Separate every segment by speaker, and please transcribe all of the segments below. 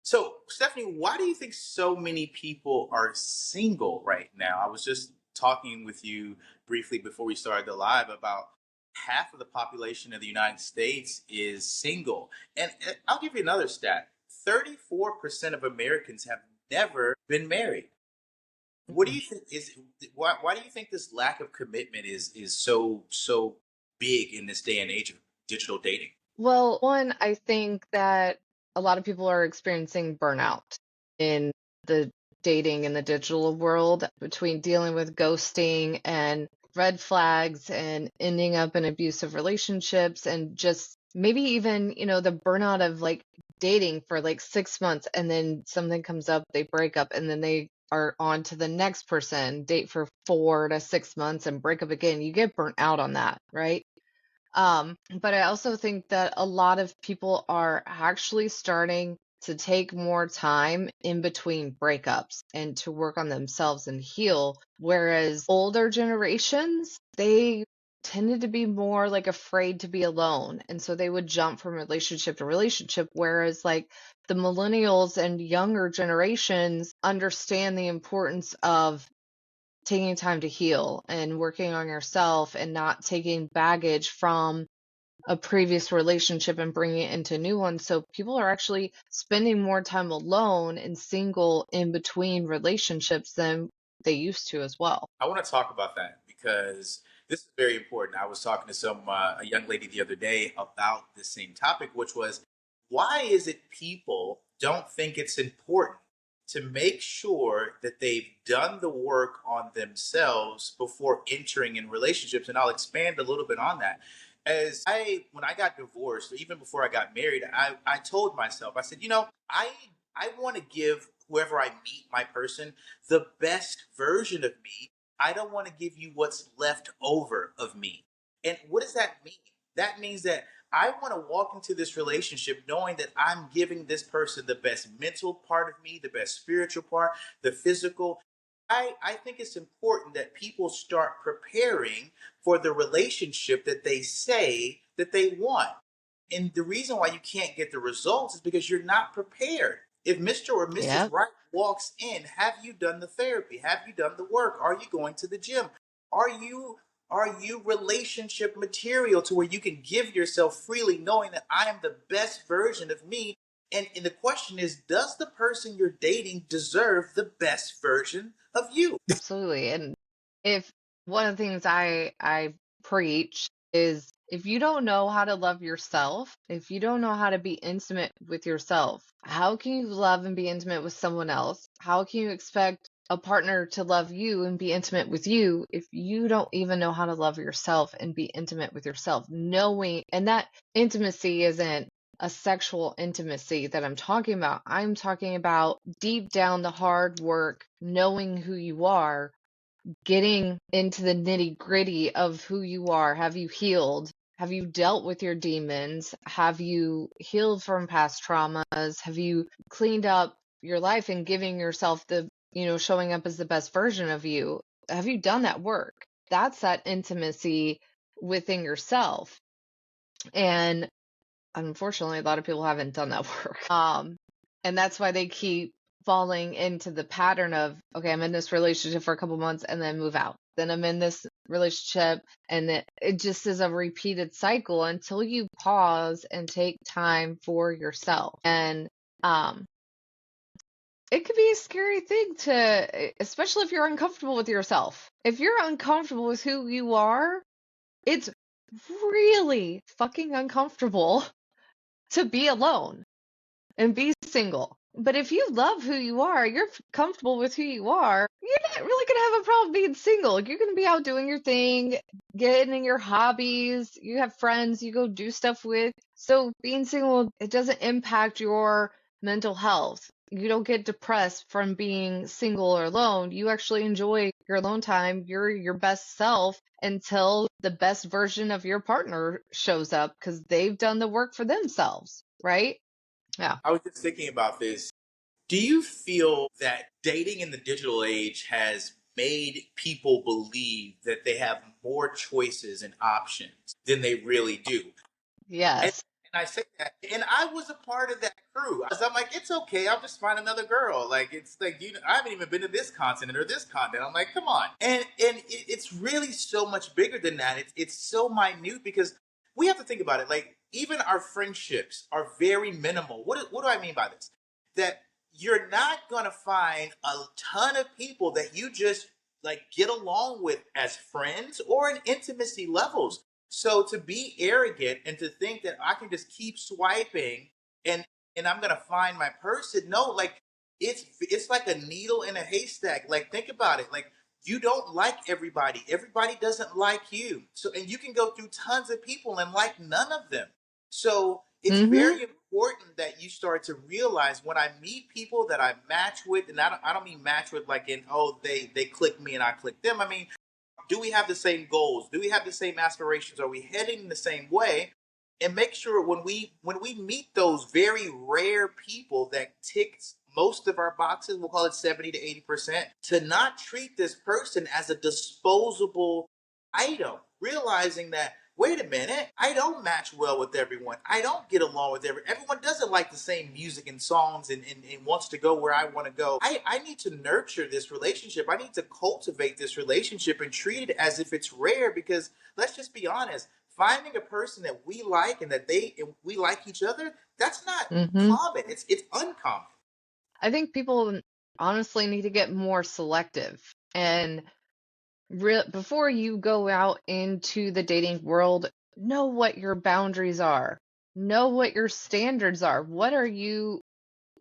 Speaker 1: So, Stephanie, why do you think so many people are single right now? I was just talking with you briefly before we started the live about half of the population of the United States is single. And I'll give you another stat. 34% of Americans have never been married. What do
Speaker 2: Mhm.
Speaker 1: you think is why do you think this lack of commitment is so big in this day and age of digital dating?
Speaker 2: Well, one, I think that a lot of people are experiencing burnout in the dating and the digital world between dealing with ghosting and red flags and ending up in abusive relationships and just maybe even, the burnout of like dating for like 6 months and then something comes up, they break up, and then they are on to the next person, date for 4 to 6 months and break up again. You get burnt out on that, right? But I also think that a lot of people are actually starting to take more time in between breakups and to work on themselves and heal. Whereas older generations, they tended to be more like afraid to be alone. And so they would jump from relationship to relationship. Whereas like the millennials and younger generations understand the importance of taking time to heal and working on yourself and not taking baggage from a previous relationship and bringing it into a new one. So people are actually spending more time alone and single in between relationships than they used to as well.
Speaker 1: I want to talk about that because this is very important. I was talking to a young lady the other day about this same topic, which was why is it people don't think it's important to make sure that they've done the work on themselves before entering in relationships? And I'll expand a little bit on that. When I got divorced, or even before I got married, I told myself, I said, I want to give whoever I meet, my person, the best version of me. I don't want to give you what's left over of me. And what does that mean? That means that I want to walk into this relationship knowing that I'm giving this person the best mental part of me, the best spiritual part, the physical. I think it's important that people start preparing for the relationship that they say that they want. And the reason why you can't get the results is because you're not prepared. If Mr. or Mrs.
Speaker 2: Yeah.
Speaker 1: Right walks in, have you done the therapy? Have you done the work? Are you going to the gym? Are you relationship material to where you can give yourself freely knowing that I am the best version of me? And the question is, does the person you're dating deserve the best version of you?
Speaker 2: Absolutely. And if one of the things I preach is if you don't know how to love yourself, if you don't know how to be intimate with yourself, how can you love and be intimate with someone else? How can you expect a partner to love you and be intimate with you if you don't even know how to love yourself and be intimate with yourself? Knowing, and that intimacy isn't a sexual intimacy that I'm talking about. I'm talking about deep down the hard work, knowing who you are, getting into the nitty gritty of who you are. Have you healed? Have you dealt with your demons? Have you healed from past traumas? Have you cleaned up your life and giving yourself showing up as the best version of you? Have you done that work? That's that intimacy within yourself. And unfortunately, a lot of people haven't done that work. And that's why they keep falling into the pattern of, okay, I'm in this relationship for a couple months and then move out. Then I'm in this relationship and it just is a repeated cycle until you pause and take time for yourself. And um, it could be a scary thing especially if you're uncomfortable with yourself. If you're uncomfortable with who you are, it's really fucking uncomfortable to be alone and be single. But if you love who you are, you're comfortable with who you are, you're not really going to have a problem being single. You're going to be out doing your thing, getting in your hobbies, you have friends you go do stuff with. So being single, it doesn't impact your mental health. You don't get depressed from being single or alone. You actually enjoy your alone time. You're your best self until the best version of your partner shows up because they've done the work for themselves, right? Yeah.
Speaker 1: I was just thinking about this. Do you feel that dating in the digital age has made people believe that they have more choices and options than they really do? And,
Speaker 2: Yes.
Speaker 1: I say that, and I was a part of that crew. I'm like, it's okay. I'll just find another girl. Like, it's like, I haven't even been to this continent or this continent. I'm like, come on. And it's really so much bigger than that. It's so minute because we have to think about it. Like, even our friendships are very minimal. What do I mean by this? That you're not gonna find a ton of people that you just like get along with as friends or in intimacy levels. So to be arrogant and to think that I can just keep swiping and I'm gonna find my person, no, like it's like a needle in a haystack. Like think about it. Like you don't like everybody. Everybody doesn't like you. So and you can go through tons of people and like none of them. So it's
Speaker 2: Mm-hmm.
Speaker 1: very important that you start to realize when I meet people that I match with, and I don't mean match with like in oh they click me and I click them. I mean, do we have the same goals? Do we have the same aspirations? Are we heading the same way? And make sure when we meet those very rare people that ticks most of our boxes, we'll call it 70 to 80%, to not treat this person as a disposable item, realizing that wait a minute, I don't match well with everyone. I don't get along with everyone doesn't like the same music and songs and wants to go where I want to go. I need to nurture this relationship. I need to cultivate this relationship and treat it as if it's rare because let's just be honest, finding a person that we like and that they and we like each other, that's not
Speaker 2: Mm-hmm.
Speaker 1: common. It's uncommon.
Speaker 2: I think people honestly need to get more selective and before you go out into the dating world, know what your boundaries are. Know what your standards are. What are you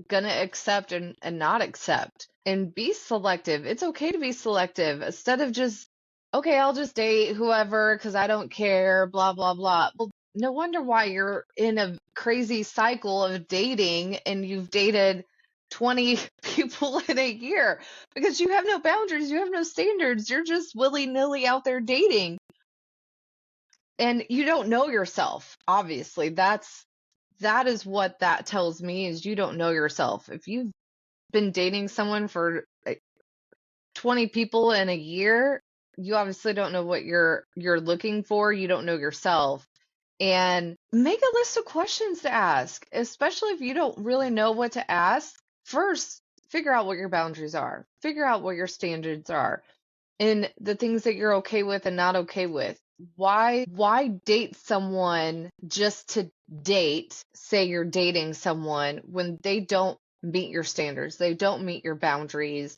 Speaker 2: gonna accept and not accept? And be selective. It's okay to be selective instead of just, okay, I'll just date whoever because I don't care, blah, blah, blah. Well, no wonder why you're in a crazy cycle of dating and you've dated 20 people in a year because you have no boundaries, you have no standards. You're just willy-nilly out there dating and you don't know yourself. Obviously, that is what that tells me is you don't know yourself. If you've been dating someone for like 20 people in a year, you obviously don't know what you're looking for. You don't know yourself. And make a list of questions to ask, especially if you don't really know what to ask. First, figure out what your boundaries are. Figure out what your standards are and the things that you're okay with and not okay with. Why date someone just to date, say you're dating someone when they don't meet your standards, they don't meet your boundaries,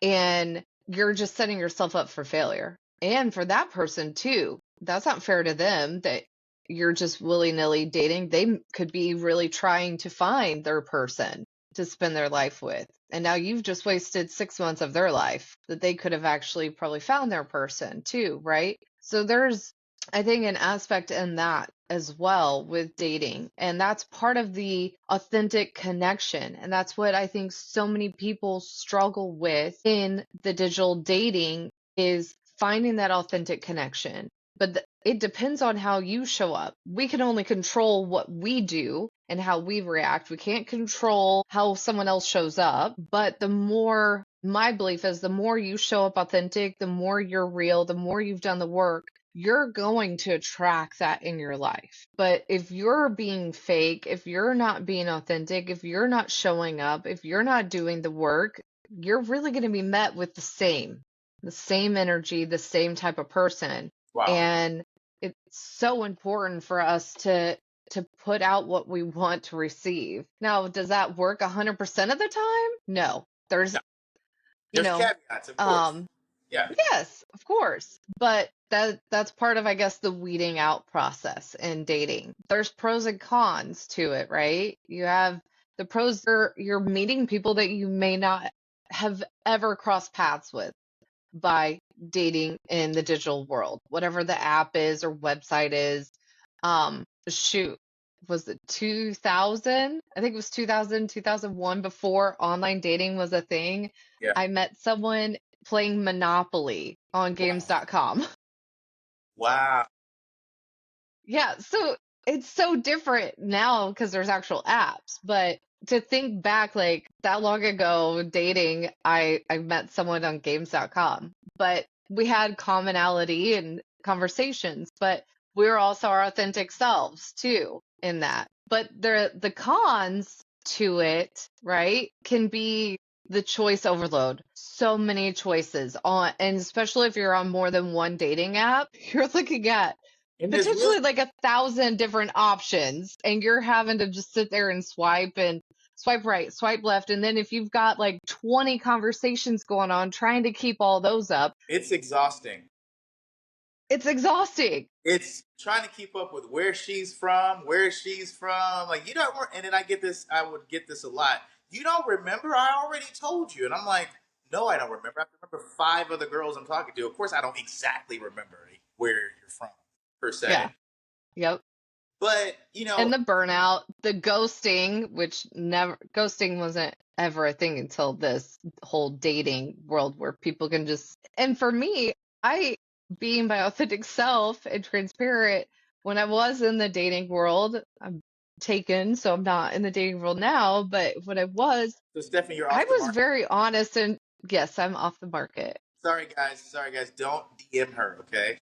Speaker 2: and you're just setting yourself up for failure. And for that person too. That's not fair to them that you're just willy-nilly dating. They could be really trying to find their person to spend their life with. And now you've just wasted 6 months of their life that they could have actually probably found their person too, right? So there's, I think, an aspect in that as well with dating. And that's part of the authentic connection. And that's what I think so many people struggle with in the digital dating is finding that authentic connection. But it depends on how you show up. We can only control what we do and how we react. We can't control how someone else shows up. But the more, my belief is the more you show up authentic, the more you're real, the more you've done the work, you're going to attract that in your life. But if you're being fake, if you're not being authentic, if you're not showing up, if you're not doing the work, you're really going to be met with the same energy, the same type of person.
Speaker 1: Wow.
Speaker 2: And it's so important for us to put out what we want to receive. Now, does that work 100% of the time? No. There's,
Speaker 1: No,
Speaker 2: you
Speaker 1: there's
Speaker 2: know,
Speaker 1: caveats, of course.
Speaker 2: um
Speaker 1: Yeah.
Speaker 2: yes, of course. But that's part of, I guess, the weeding out process in dating. There's pros and cons to it, right? You have the pros are you're meeting people that you may not have ever crossed paths with by dating in the digital world, whatever the app is or website is. Shoot, was it 2000? I think it was 2000, 2001 before online dating was a thing.
Speaker 1: Yeah.
Speaker 2: I met someone playing Monopoly on
Speaker 1: Wow.
Speaker 2: games.com.
Speaker 1: Wow.
Speaker 2: Yeah, so it's so different now because there's actual apps, but to think back like that long ago dating, I met someone on games.com, but we had commonality and conversations, but we were also our authentic selves too. in that. But the cons to it, right, can be the choice overload. So many choices on, and especially if you're on more than one dating app, you're looking at
Speaker 1: And there's really
Speaker 2: potentially like 1,000 different options, and you're having to just sit there and swipe right, swipe left, and then if you've got like 20 conversations going on, trying to keep all those up,
Speaker 1: it's exhausting.
Speaker 2: it's exhausting.
Speaker 1: It's trying to keep up with where she's from. Like you don't, and then I would get this a lot. You don't remember? I already told you, and I'm like, no, I don't remember. I remember five other girls I'm talking to. Of course, I don't exactly remember where you're from per
Speaker 2: Yeah.
Speaker 1: se,
Speaker 2: Yep.
Speaker 1: but
Speaker 2: And the burnout, the ghosting, which never, ghosting wasn't ever a thing until this whole dating world where people can just, and for me, I, being my authentic self and transparent, when I was in the dating world, I'm taken, so I'm not in the dating world now, but when
Speaker 1: so Stephanie, you're
Speaker 2: I
Speaker 1: off the
Speaker 2: was
Speaker 1: market.
Speaker 2: very honest and yes, I'm off the market.
Speaker 1: Sorry guys, don't DM her, okay?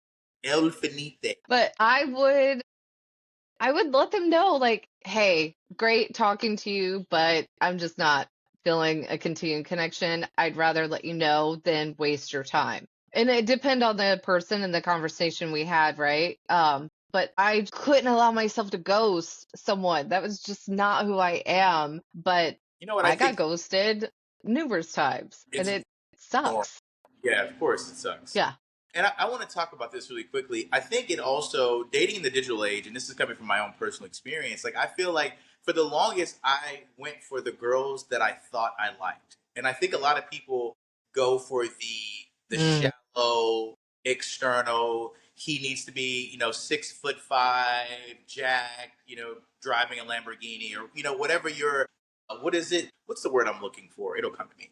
Speaker 1: El finite.
Speaker 2: But I would let them know, like, hey, great talking to you, but I'm just not feeling a continuing connection. I'd rather let you know than waste your time. And it depend on the person and the conversation we had, right? But I couldn't allow myself to ghost someone. That was just not who I am. But
Speaker 1: You know what I
Speaker 2: I got
Speaker 1: think?
Speaker 2: ghosted numerous times, and
Speaker 1: It's
Speaker 2: it
Speaker 1: normal.
Speaker 2: sucks.
Speaker 1: Yeah, of course it sucks.
Speaker 2: Yeah.
Speaker 1: And I want to talk about this really quickly. I think it also, dating in the digital age, and this is coming from my own personal experience, like I feel like for the longest I went for the girls that I thought I liked. And I think a lot of people go for the
Speaker 2: Mm.
Speaker 1: shallow, external, he needs to be, 6'5", Jack, driving a Lamborghini or, whatever your, what is it? What's the word I'm looking for? It'll come to me.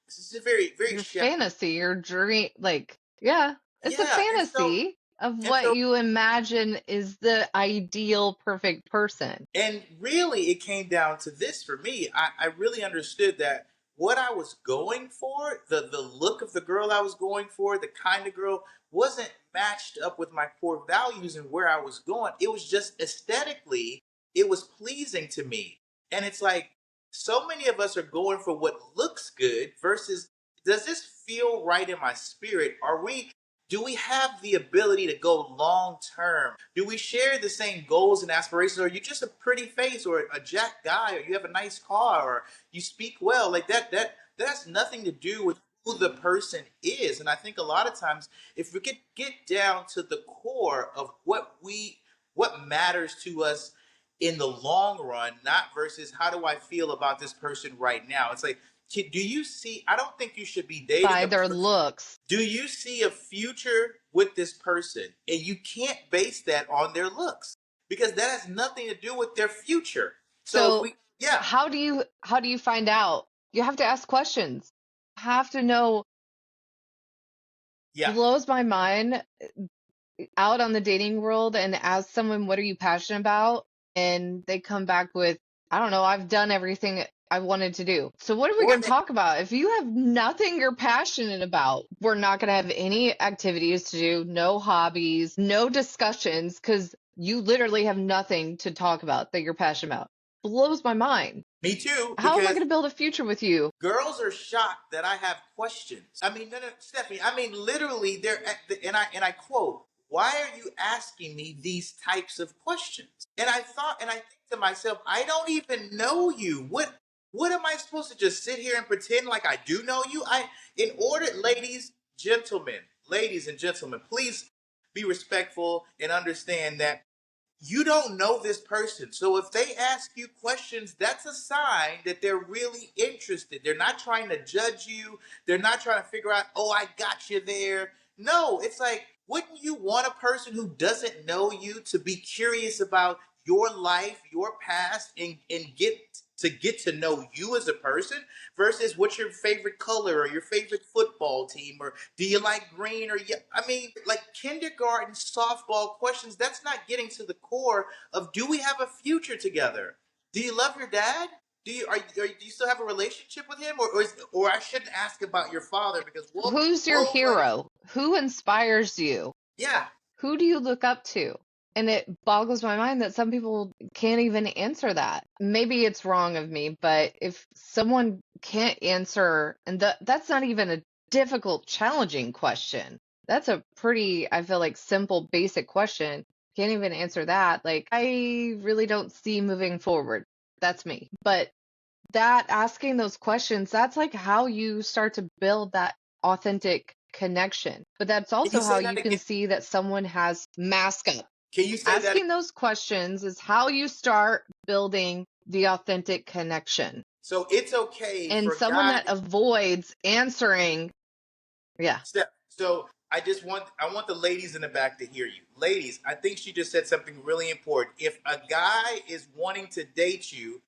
Speaker 1: This is a very, very
Speaker 2: Your
Speaker 1: shallow.
Speaker 2: fantasy, your dream, like, yeah, it's a
Speaker 1: Yeah,
Speaker 2: fantasy of
Speaker 1: and
Speaker 2: what
Speaker 1: so
Speaker 2: you imagine is the ideal perfect person.
Speaker 1: and really it came down to this for me. I really understood that what I was going for, the look of the girl I was going for, the kind of girl wasn't matched up with my core values and where I was going. It was just aesthetically, it was pleasing to me. And it's like so many of us are going for what looks good versus does this feel right in my spirit? Do we have the ability to go long term? Do we share the same goals and aspirations? Or are you just a pretty face or a jack guy or you have a nice car or you speak well? Like that has nothing to do with who the person is. And I think a lot of times if we could get down to the core of what matters to us in the long run, not versus how do I feel about this person right now. It's like do you see I don't think you should be dating
Speaker 2: By
Speaker 1: a
Speaker 2: their
Speaker 1: person.
Speaker 2: looks.
Speaker 1: Do you see a future with this person? And you can't base that on their looks because that has nothing to do with their future. So if
Speaker 2: So
Speaker 1: yeah,
Speaker 2: how do you find out? You have to ask questions. Have to know.
Speaker 1: yeah,
Speaker 2: Blows my mind out on the dating world and ask someone, what are you passionate about? And they come back with, I don't know, I've done everything I wanted to do. So what are we
Speaker 1: or
Speaker 2: going to
Speaker 1: they,
Speaker 2: talk about? If you have nothing you're passionate about, we're not going to have any activities to do, no hobbies, no discussions, because you literally have nothing to talk about that you're passionate about. Blows my mind.
Speaker 1: me too,
Speaker 2: How am I
Speaker 1: because
Speaker 2: going to build a future with you?
Speaker 1: girls are shocked that I have questions. I mean, no, Stephanie. I mean, literally, and I quote, "Why are you asking me these types of questions?" And I think to myself, I don't even know you. What am I supposed to just sit here and pretend like I do know you? In order, ladies and gentlemen, please be respectful and understand that you don't know this person. So if they ask you questions, that's a sign that they're really interested. They're not trying to judge you. They're not trying to figure out, oh, I got you there. No, it's like, wouldn't you want a person who doesn't know you to be curious about your life, your past, and get to know you as a person versus what's your favorite color or your favorite football team or do you like green or yeah, I mean like kindergarten softball questions that's not getting to the core of do we have a future together? Do you love your dad? Do you still have a relationship with him or I shouldn't ask about your father because
Speaker 2: Who's your
Speaker 1: whoa buddy.
Speaker 2: hero? Who inspires you?
Speaker 1: Yeah.
Speaker 2: Who do you look up to? And it boggles my mind that some people can't even answer that. Maybe it's wrong of me, but if someone can't answer, and that's not even a difficult, challenging question. That's a pretty, I feel like, simple, basic question. Can't even answer that. Like, I really don't see moving forward. That's me. But that asking those questions, that's like how you start to build that authentic connection. But that's
Speaker 1: Can you
Speaker 2: also how
Speaker 1: say that
Speaker 2: you can
Speaker 1: again?
Speaker 2: see that someone has mask up.
Speaker 1: Can you say that again?
Speaker 2: Asking those questions is how you start building the authentic connection.
Speaker 1: So it's okay
Speaker 2: And
Speaker 1: for a
Speaker 2: someone
Speaker 1: guy.
Speaker 2: that avoids answering, yeah.
Speaker 1: Steph. So I want the ladies in the back to hear you. Ladies, I think she just said something really important. If a guy is wanting to date you,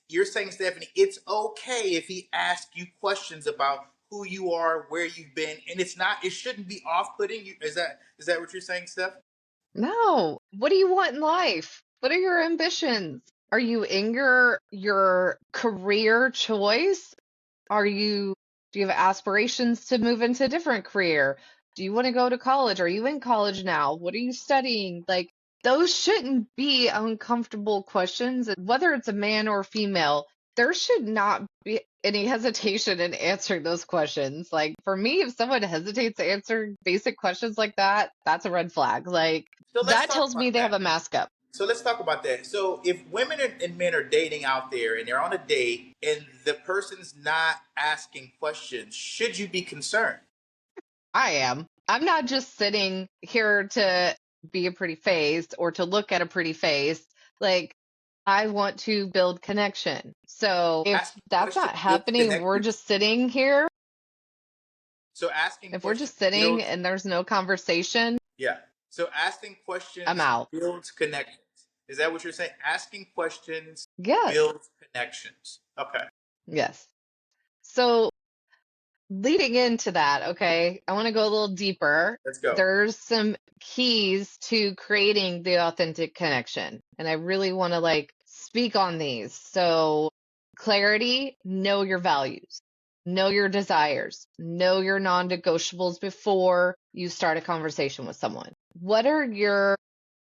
Speaker 1: you're saying, Stephanie, it's okay if he asks you questions about who you are, where you've been, and it shouldn't be off-putting. You is that what you're saying, Steph?
Speaker 2: No. What do you want in life? What are your ambitions? Are you in your career choice? Do you have aspirations to move into a different career? Do you want to go to college? Are you in college now? What are you studying? Like, those shouldn't be uncomfortable questions. Whether it's a man or female, there should not be any hesitation in answering those questions. Like, for me, if someone hesitates to answer basic questions like that, that's a red flag. Like,
Speaker 1: So let's
Speaker 2: that
Speaker 1: talk
Speaker 2: tells me
Speaker 1: about
Speaker 2: they have
Speaker 1: that.
Speaker 2: a mask up.
Speaker 1: So let's talk about that. So if women and men are dating out there and they're on a date and the person's not asking questions, should you be concerned?
Speaker 2: I am. I'm not just sitting here to be a pretty face or to look at a pretty face. Like, I want to build connection. So if
Speaker 1: Asking
Speaker 2: that's
Speaker 1: questions
Speaker 2: not
Speaker 1: builds
Speaker 2: happening, we're
Speaker 1: connection.
Speaker 2: just sitting here.
Speaker 1: So asking
Speaker 2: If we're
Speaker 1: questions
Speaker 2: just sitting
Speaker 1: builds,
Speaker 2: and there's no conversation,
Speaker 1: yeah. So asking
Speaker 2: I'm
Speaker 1: questions
Speaker 2: out.
Speaker 1: builds connections. Is that what you're saying? Asking questions
Speaker 2: Yes.
Speaker 1: builds connections. Okay,
Speaker 2: Yes. So leading into that, okay, I want to go a little deeper.
Speaker 1: let's go.
Speaker 2: There's some keys to creating the authentic connection, and I really want to like speak on these. So, clarity, know your values, know your desires, know your non-negotiables before you start a conversation with someone. What are your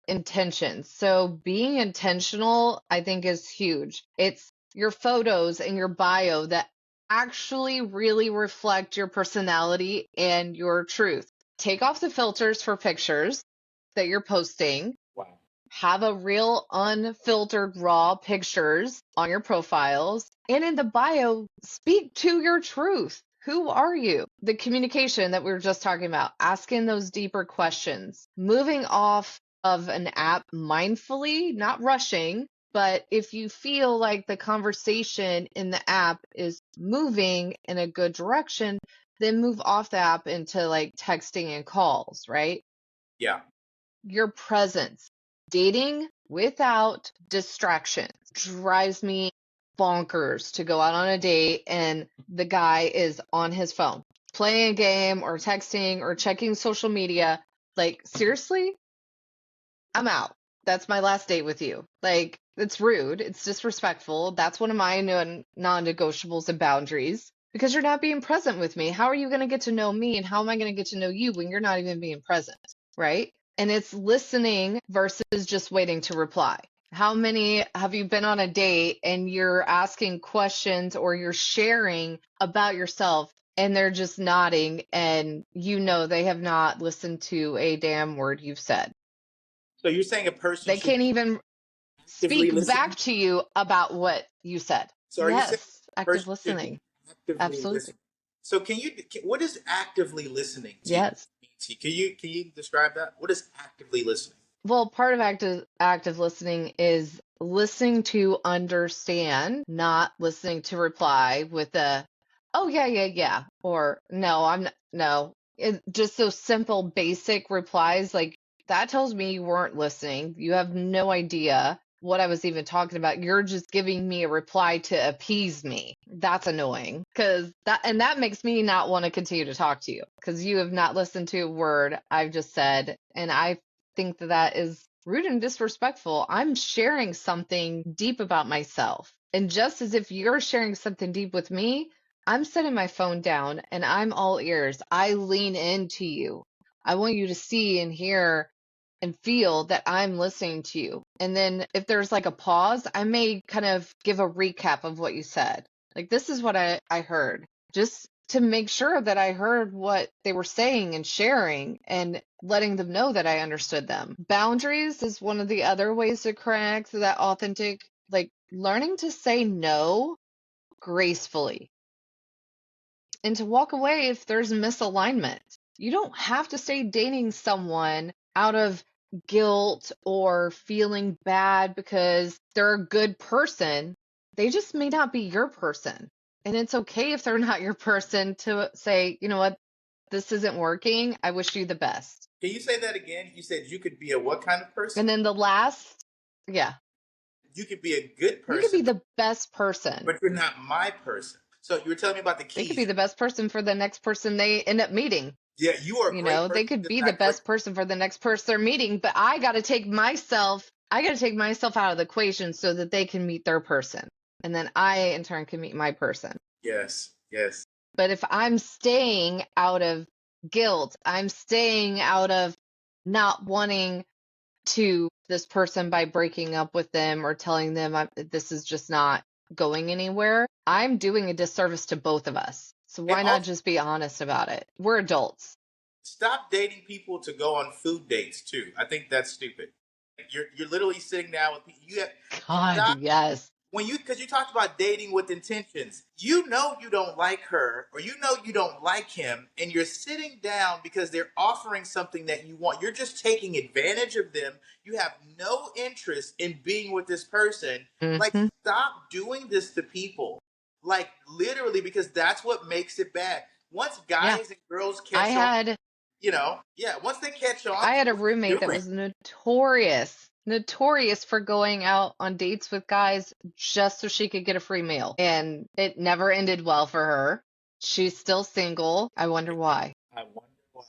Speaker 2: intentions? So, being intentional, I think, is huge. It's your photos and your bio that actually really reflect your personality and your truth. Take off the filters for pictures that you're posting.
Speaker 1: Wow.
Speaker 2: Have a real unfiltered raw pictures on your profiles. And in the bio, speak to your truth. Who are you? The communication that we were just talking about, asking those deeper questions, moving off of an app mindfully, not rushing, but if you feel like the conversation in the app is moving in a good direction, then move off the app into like texting and calls, right?
Speaker 1: Yeah.
Speaker 2: Your presence. Dating without distractions drives me bonkers to go out on a date and the guy is on his phone, playing a game or texting or checking social media. Like, seriously? I'm out. That's my last date with you. Like, it's rude. It's disrespectful. That's one of my non-negotiables and boundaries because you're not being present with me. How are you going to get to know me and how am I going to get to know you when you're not even being present? Right? And it's listening versus just waiting to reply. How many have you been on a date and you're asking questions or you're sharing about yourself and they're just nodding and you know they have not listened to a damn word you've said?
Speaker 1: So you're saying a person
Speaker 2: They
Speaker 1: should
Speaker 2: can't
Speaker 1: be
Speaker 2: even
Speaker 1: actively
Speaker 2: speak back
Speaker 1: listening?
Speaker 2: to you about what you said.
Speaker 1: So are you saying
Speaker 2: Yes,
Speaker 1: a
Speaker 2: active
Speaker 1: person should be
Speaker 2: listening.
Speaker 1: actively
Speaker 2: Absolutely.
Speaker 1: listening? So what is actively listening to you
Speaker 2: Yes.
Speaker 1: mean to you? Can you describe that? What is actively listening?
Speaker 2: Well, part of active listening is listening to understand, not listening to reply with a, oh yeah, yeah, yeah, or no, I'm not, no. Just those simple, basic replies, like that tells me you weren't listening. You have no idea what I was even talking about. You're just giving me a reply to appease me. That's annoying because that makes me not want to continue to talk to you because you have not listened to a word I've just said, and I think that that is rude and disrespectful. I'm sharing something deep about myself. And just as if you're sharing something deep with me, I'm setting my phone down and I'm all ears. I lean into you. I want you to see and hear and feel that I'm listening to you. And then if there's like a pause, I may kind of give a recap of what you said. Like, this is what I heard, just to make sure that I heard what they were saying and sharing and letting them know that I understood them. Boundaries is one of the other ways to connect that authentic, like learning to say no gracefully and to walk away if there's misalignment. You don't have to stay dating someone out of guilt or feeling bad because they're a good person. They just may not be your person. And it's okay if they're not your person to say, you know what, this isn't working. I wish you the best.
Speaker 1: Can you say that again? You said you could be a what kind of person?
Speaker 2: And then the last, yeah,
Speaker 1: You could be a good
Speaker 2: you could be
Speaker 1: person,
Speaker 2: the best person.
Speaker 1: but you're not my person. So you were telling me about the
Speaker 2: They could be
Speaker 1: keys.
Speaker 2: the best person for the next person they end up meeting.
Speaker 1: Yeah, you are a
Speaker 2: You
Speaker 1: great
Speaker 2: know, they
Speaker 1: person,
Speaker 2: could
Speaker 1: just
Speaker 2: be the
Speaker 1: not great.
Speaker 2: best person for the next person they're meeting, but I got to take myself out of the equation so that they can meet their person. And then I, in turn, can meet my person.
Speaker 1: Yes, yes.
Speaker 2: But if I'm staying out of guilt, I'm staying out of not wanting to this person by breaking up with them or telling them this is just not going anywhere, I'm doing a disservice to both of us. So
Speaker 1: And
Speaker 2: why not
Speaker 1: also,
Speaker 2: just be honest about it? We're adults.
Speaker 1: stop dating people to go on food dates too. I think that's stupid. You're literally sitting down with people.
Speaker 2: God,
Speaker 1: Stop
Speaker 2: yes.
Speaker 1: when you because you talked about dating with intentions. You know you don't like her or you know you don't like him, and you're sitting down because they're offering something that you want. You're just taking advantage of them. You have no interest in being with this person. Like,
Speaker 2: Hmm.
Speaker 1: stop doing this to people. Like, literally, because that's what makes it bad. Once
Speaker 2: Yeah.
Speaker 1: guys and girls
Speaker 2: I
Speaker 1: catch on,
Speaker 2: had
Speaker 1: yeah, once they catch on
Speaker 2: I
Speaker 1: to
Speaker 2: had a
Speaker 1: what you're
Speaker 2: roommate that
Speaker 1: doing.
Speaker 2: was notorious for going out on dates with guys just so she could get a free meal. And it never ended well for her. She's still single. I wonder why.
Speaker 1: I wonder why.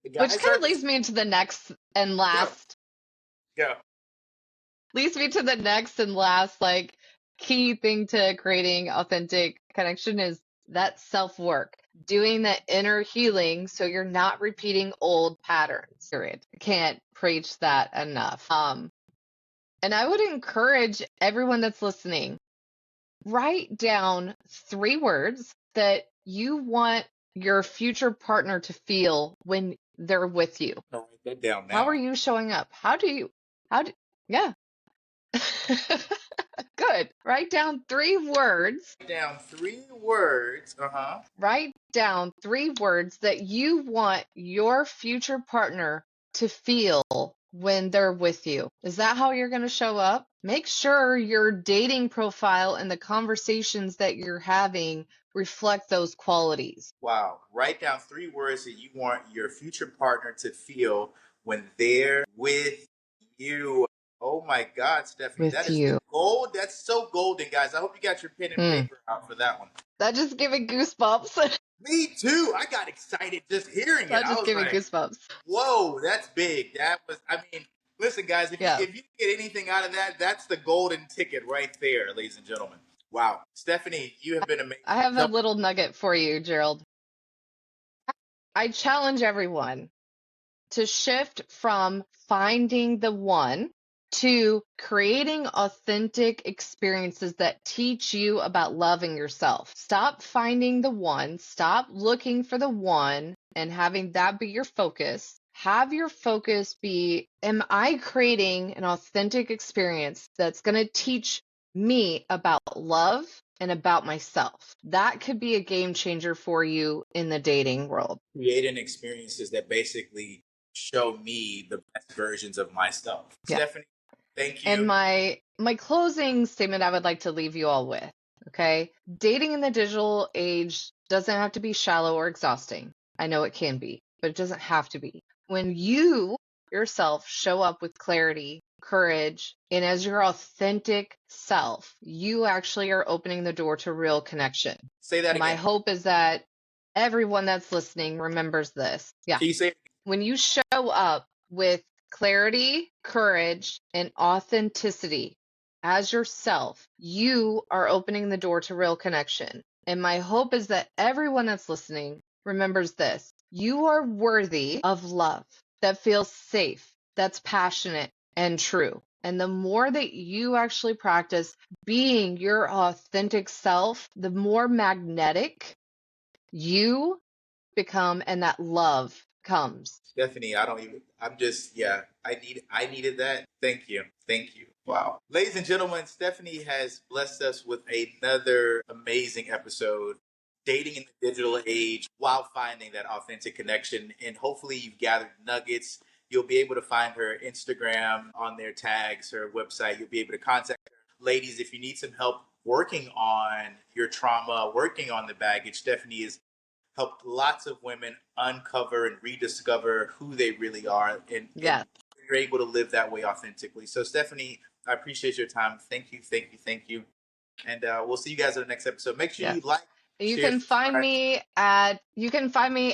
Speaker 1: The
Speaker 2: Which
Speaker 1: guys
Speaker 2: kind
Speaker 1: are
Speaker 2: of leads me into the next and
Speaker 1: go,
Speaker 2: last
Speaker 1: go.
Speaker 2: leads me to the next and last like key thing to creating authentic connection is that self-work, doing that inner healing so you're not repeating old patterns. Period. Can't preach that enough. And I would encourage everyone that's listening, write down 3 words that you want your future partner to feel when they're with you.
Speaker 1: I'll write that down
Speaker 2: How are
Speaker 1: now.
Speaker 2: you showing up? How do, yeah. Good. Write down 3 words.
Speaker 1: Write down 3 words. Uh huh.
Speaker 2: Write down 3 words that you want your future partner to feel when they're with you. Is that how you're going to show up? Make sure your dating profile and the conversations that you're having reflect those qualities.
Speaker 1: Wow. Write down 3 words that you want your future partner to feel when they're with you. Oh my God, Stephanie, that
Speaker 2: With
Speaker 1: is the
Speaker 2: you.
Speaker 1: gold. That's so golden, guys. I hope you got your pen and
Speaker 2: Hmm.
Speaker 1: paper out for that one.
Speaker 2: That just gave me goosebumps.
Speaker 1: Me too. I got excited just hearing it.
Speaker 2: That
Speaker 1: I
Speaker 2: just
Speaker 1: was
Speaker 2: gave me
Speaker 1: like,
Speaker 2: goosebumps.
Speaker 1: whoa, that's big. That was, I mean, listen, guys,
Speaker 2: Yeah.
Speaker 1: if you get anything out of that, that's the golden ticket right there, ladies and gentlemen. Wow. Stephanie, you have been amazing.
Speaker 2: I have a little nugget for you, Gerald. I challenge everyone to shift from finding the one to creating authentic experiences that teach you about loving yourself. Stop finding the one, stop looking for the one and having that be your focus. Have your focus be, am I creating an authentic experience that's going to teach me about love and about myself? That could be a game changer for you in the dating world.
Speaker 1: Creating experiences that basically show me the best versions of myself.
Speaker 2: Yeah.
Speaker 1: Stephanie, thank
Speaker 2: And
Speaker 1: you.
Speaker 2: my closing statement I would like to leave you all with, okay? Dating in the digital age doesn't have to be shallow or exhausting. I know it can be, but it doesn't have to be. When you yourself show up with clarity, courage, and as your authentic self, you actually are opening the door to real connection.
Speaker 1: Say that
Speaker 2: My
Speaker 1: again.
Speaker 2: hope is that everyone that's listening remembers this. Yeah.
Speaker 1: Can you say it?
Speaker 2: When you show up with clarity, courage, and authenticity as yourself, you are opening the door to real connection. And my hope is that everyone that's listening remembers this. You are worthy of love that feels safe, that's passionate and true. And the more that you actually practice being your authentic self, the more magnetic you become and that love comes.
Speaker 1: Stephanie, I don't even. I'm just. Yeah. I needed that. Thank you. Thank you. Wow. Ladies and gentlemen, Stephanie has blessed us with another amazing episode. Dating in the digital age while finding that authentic connection. And hopefully, you've gathered nuggets. You'll be able to find her Instagram on their tags, her website. You'll be able to contact her. Ladies, if you need some help working on your trauma, working on the baggage, Stephanie is helped lots of women uncover and rediscover who they really are, and
Speaker 2: Yes.
Speaker 1: you're able to live that way authentically. So, Stephanie, I appreciate your time. Thank you, thank you, thank you. And we'll see you guys in the next episode. Make sure
Speaker 2: Yes.
Speaker 1: you like,
Speaker 2: You
Speaker 1: share,
Speaker 2: can find
Speaker 1: subscribe.
Speaker 2: me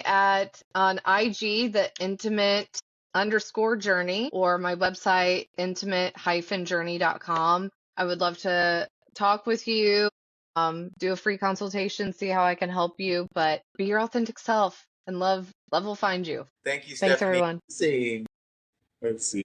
Speaker 2: at on IG, the intimate underscore journey, or my website, intimate-journey.com. I would love to talk with you, do a free consultation, see how I can help you, but be your authentic self and love will find you.
Speaker 1: Thank you,
Speaker 2: Thanks,
Speaker 1: Stephanie.
Speaker 2: everyone.
Speaker 1: See. Let's see.